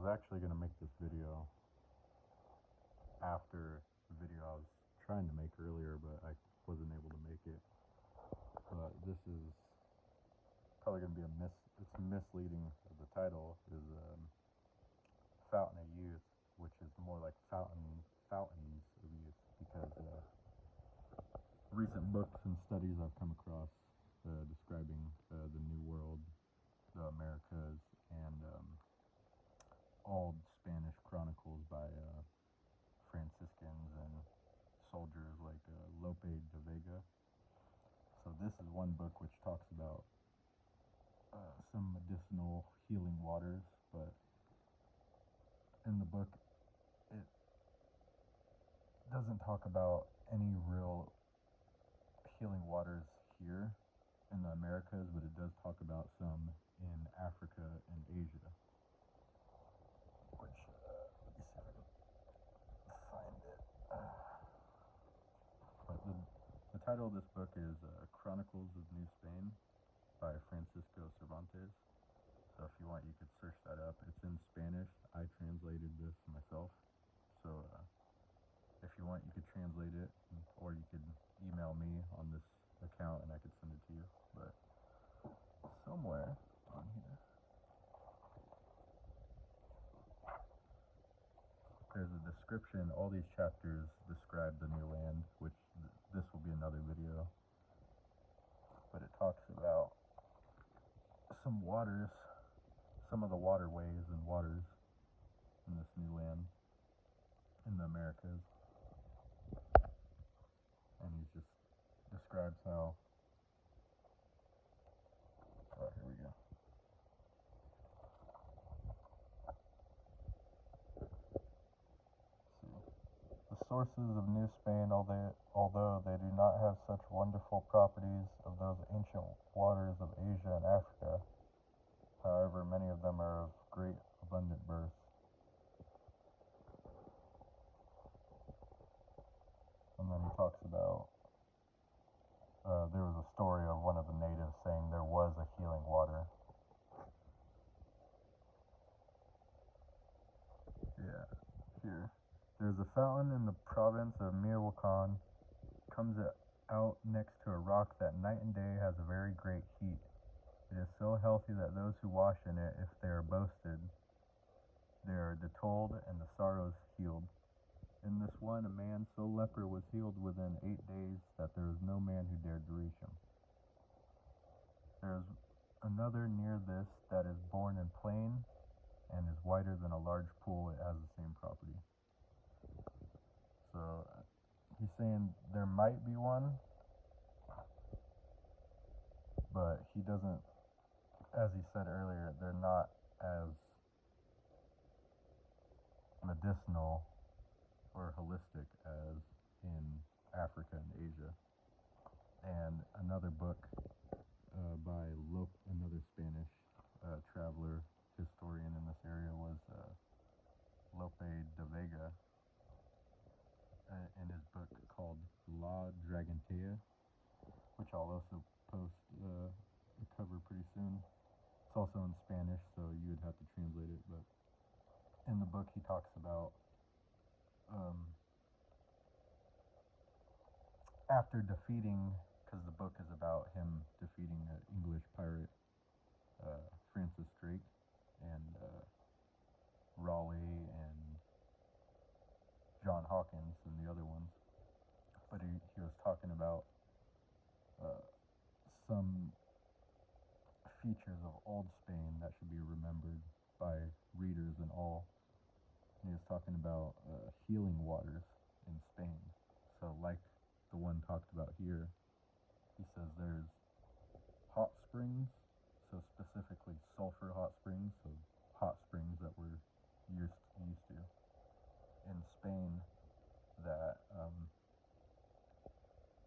actually going to make this video after the video I was trying to make earlier, but I wasn't able to make it. But this is probably going to be it's misleading. The title is Fountain of Youth, which is more like fountains of youth, because recent books and studies I've come across describing the New World, the Americas, and old Spanish chronicles by Franciscans and soldiers like Lope De Vega. So this is one book which talks about some medicinal healing waters, but in the book it doesn't talk about any real healing waters here in the Americas, but it does talk about some in Africa and Asia, which let me see if I can find it. But the title of this book is Chronicles of New Spain by Francisco Cervantes. So if you want, you could search that up. It's in Spanish. I translated this myself. So if you want, you could translate it, or you could email me on this account and I could send it to you. But somewhere on here there's a description. All these chapters describe the new land, which this will be another video. But it talks about some waters, some of the waterways and waters in this new land in the Americas. And he just describes how, oh, here we go. The sources of New Spain, although they do not have such wonderful properties of those ancient waters of Asia and Africa, however, many of them are of great abundant birth. And then he talks about, there was a story of one of the natives saying there was a healing water. Yeah, here. There's a fountain in the province of Mirwakan, comes out next to a rock that night and day has a very great heat. It is so healthy that those who wash in it, if they are boasted, they are detolled and the sorrows healed. In this one, a man so leper was healed within 8 days that there was no man who dared to reach him. There is another near this that is born in plain and is wider than a large pool. It has the same property. So he's saying there might be one, but he doesn't, as he said earlier, they're not as medicinal or holistic as in Africa and Asia. And another book by another Spanish traveler, historian in this area, was Lope De Vega, in his book called La Dragontea, which I'll also post a cover pretty soon. It's also in Spanish, so you would have to translate it, but in the book he talks about after defeating, because the book is about him defeating an English pirate, Francis Drake, and Raleigh and John Hawkins and the other ones. But he was talking about some features of old Spain that should be remembered by readers and all. And he was talking about healing waters in Spain. So like the one talked about here, he says there's hot springs, so specifically sulfur hot springs, so hot springs that we're used to in Spain, that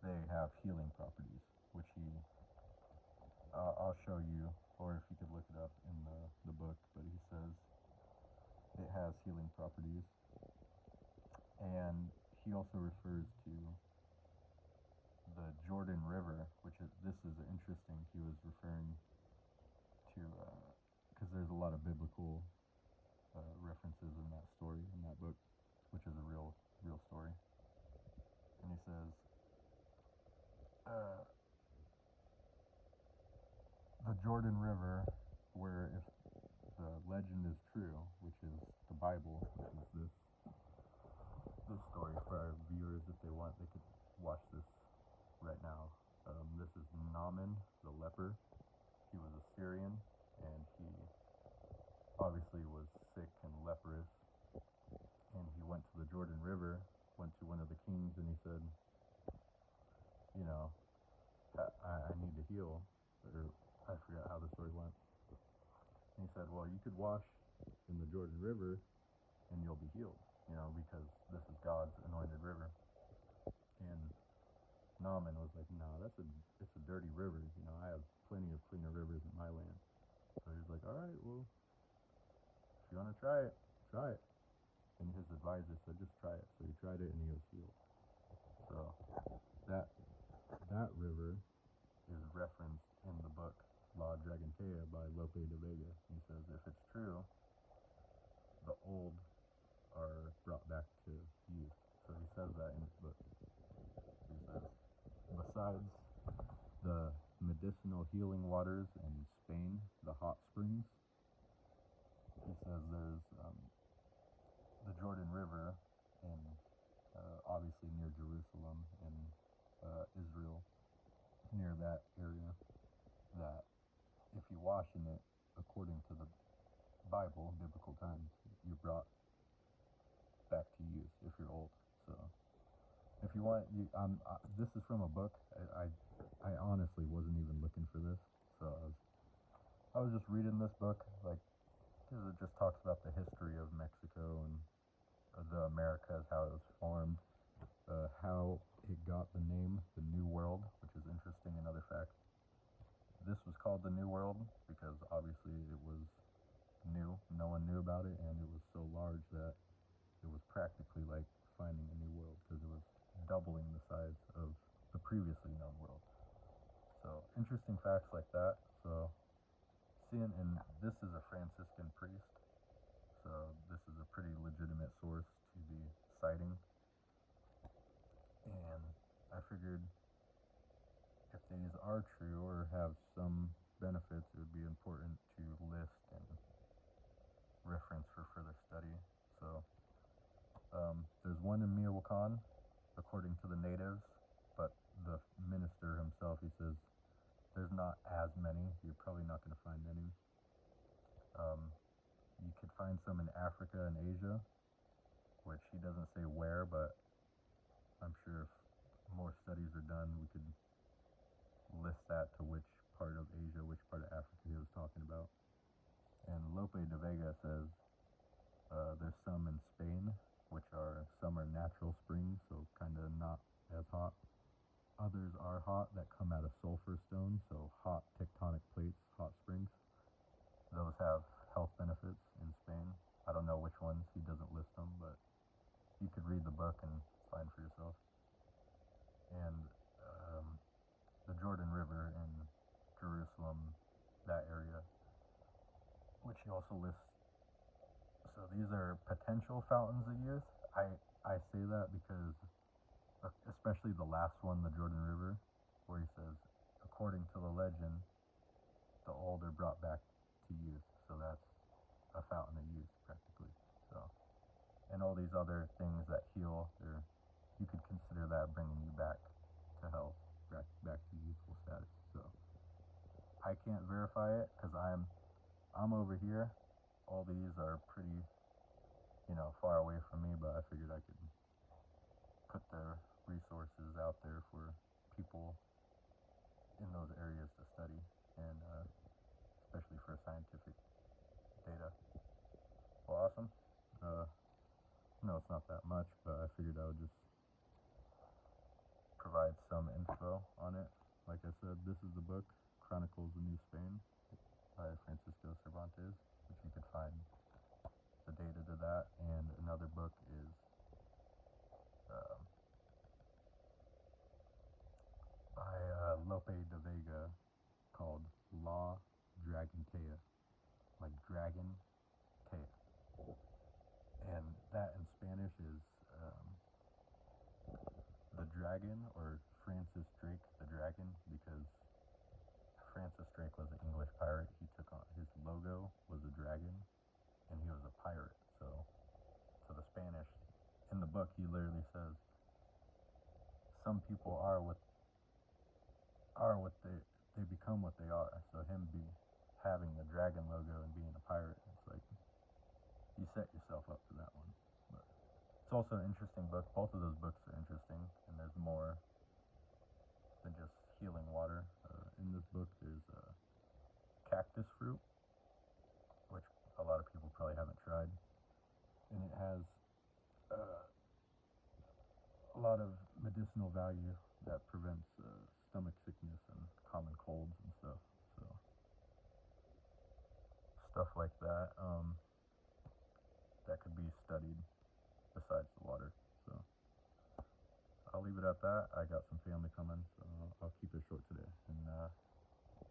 they have healing properties, which I'll show you, or if you could look it up in the book, but he says it has healing properties. And he also refers to the Jordan River, this is interesting. He was referring to, because there's a lot of biblical references in that story, in that book, which is a real story. And he says, the Jordan River, where if the legend is true, which is the Bible, which is this story for our viewers, if they want, they could watch this right now. This is Naaman, the leper. He was a Syrian, and he obviously was sick and leprous, and he went to the Jordan River, went to one of the kings, and he said, you know, I need to heal, or I forgot how the story went. And he said, well, you could wash in the Jordan River and you'll be healed, you know, because this is God's anointed river. And Naaman was like, no, it's a dirty river, you know, I have plenty of cleaner rivers in my land. So he's like, all right, well, if you want to try it, try it. And his advisor said, just try it. So he tried it and he was healed. So that river is referenced in the book La Dragontea by Lope De Vega. He says, if it's true, the old are brought back to youth. So he says that in his book. He says, besides the medicinal healing waters in Spain, the hot springs, he says there's the Jordan River in obviously near Jerusalem in Israel, near that area, that if you wash in it, according to the Bible, biblical times, you're brought back to youth if you're old. So if you want, this is from a book. I honestly wasn't even looking for this, so I was just reading this book, like, because it just talks about the history of Mexico and the Americas, how it was formed, how it got the name, the New World, which is interesting. Another fact, this was called the New World because obviously it was new. No one knew about it, and it was so large that it was practically like finding a new world because it was doubling the size of the previously known world. So interesting facts like that. So seeing, and this is a Franciscan priest, so this is a pretty legitimate source to be citing. And I figured if these are true or have some benefits, it would be important to list and reference for further study. So there's one in Michoacan, according to the natives, but the minister himself, he says, there's not as many. You're probably not going to find any. You could find some in Africa and Asia, which he doesn't say where, but I'm sure if more studies are done, we could list that to which part of Asia, which part of Africa he was talking about. And Lope de Vega says there's some in Spain, which some are natural springs, so kind of not as hot. Others are hot that come out of sulfur stone, so hot tectonic plates, hot springs. Those have health benefits in Spain. I don't know which ones, he doesn't list them, but you could read the book and find for yourself. And the Jordan River in Jerusalem, that area, which he also lists. So these are potential fountains of youth. I say that because, especially the last one, the Jordan River, where he says, according to the legend, the old are brought back to youth. So that's a fountain of youth, practically. So, and all these other things that heal, you could consider that bringing you back to health, back to youthful status. So I can't verify it because I'm over here. All these are pretty, far away from me, but I figured I could put the resources out there for people in those areas to study, and especially for scientific data. Well, awesome. No, it's not that much, but I figured I would just provide some info on it. Like I said, this is the book, Chronicles of New Spain by Francisco Cervantes, which you could find the data to that. And another book is by Lope de Vega called La Dragontea, like Dragon Tea. Spanish is the dragon, or Francis Drake the Dragon, because Francis Drake was an English pirate. He took on, his logo was a dragon, and he was a pirate. So the Spanish, in the book, he literally says, some people are what they become what they are. So him having the dragon logo and being a pirate, it's like you set yourself up for that one. But it's also an interesting book. Both of those books are interesting, and there's more than just healing water. In this book, there's cactus fruit, which a lot of people probably haven't tried, and it has a lot of medicinal value that prevents stomach sickness and common colds and stuff. So stuff like that that could be studied besides the water. So I'll leave it at that. I got some family coming, so I'll keep it short today. And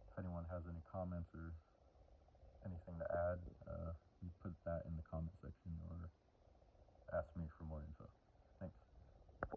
if anyone has any comments or anything to add,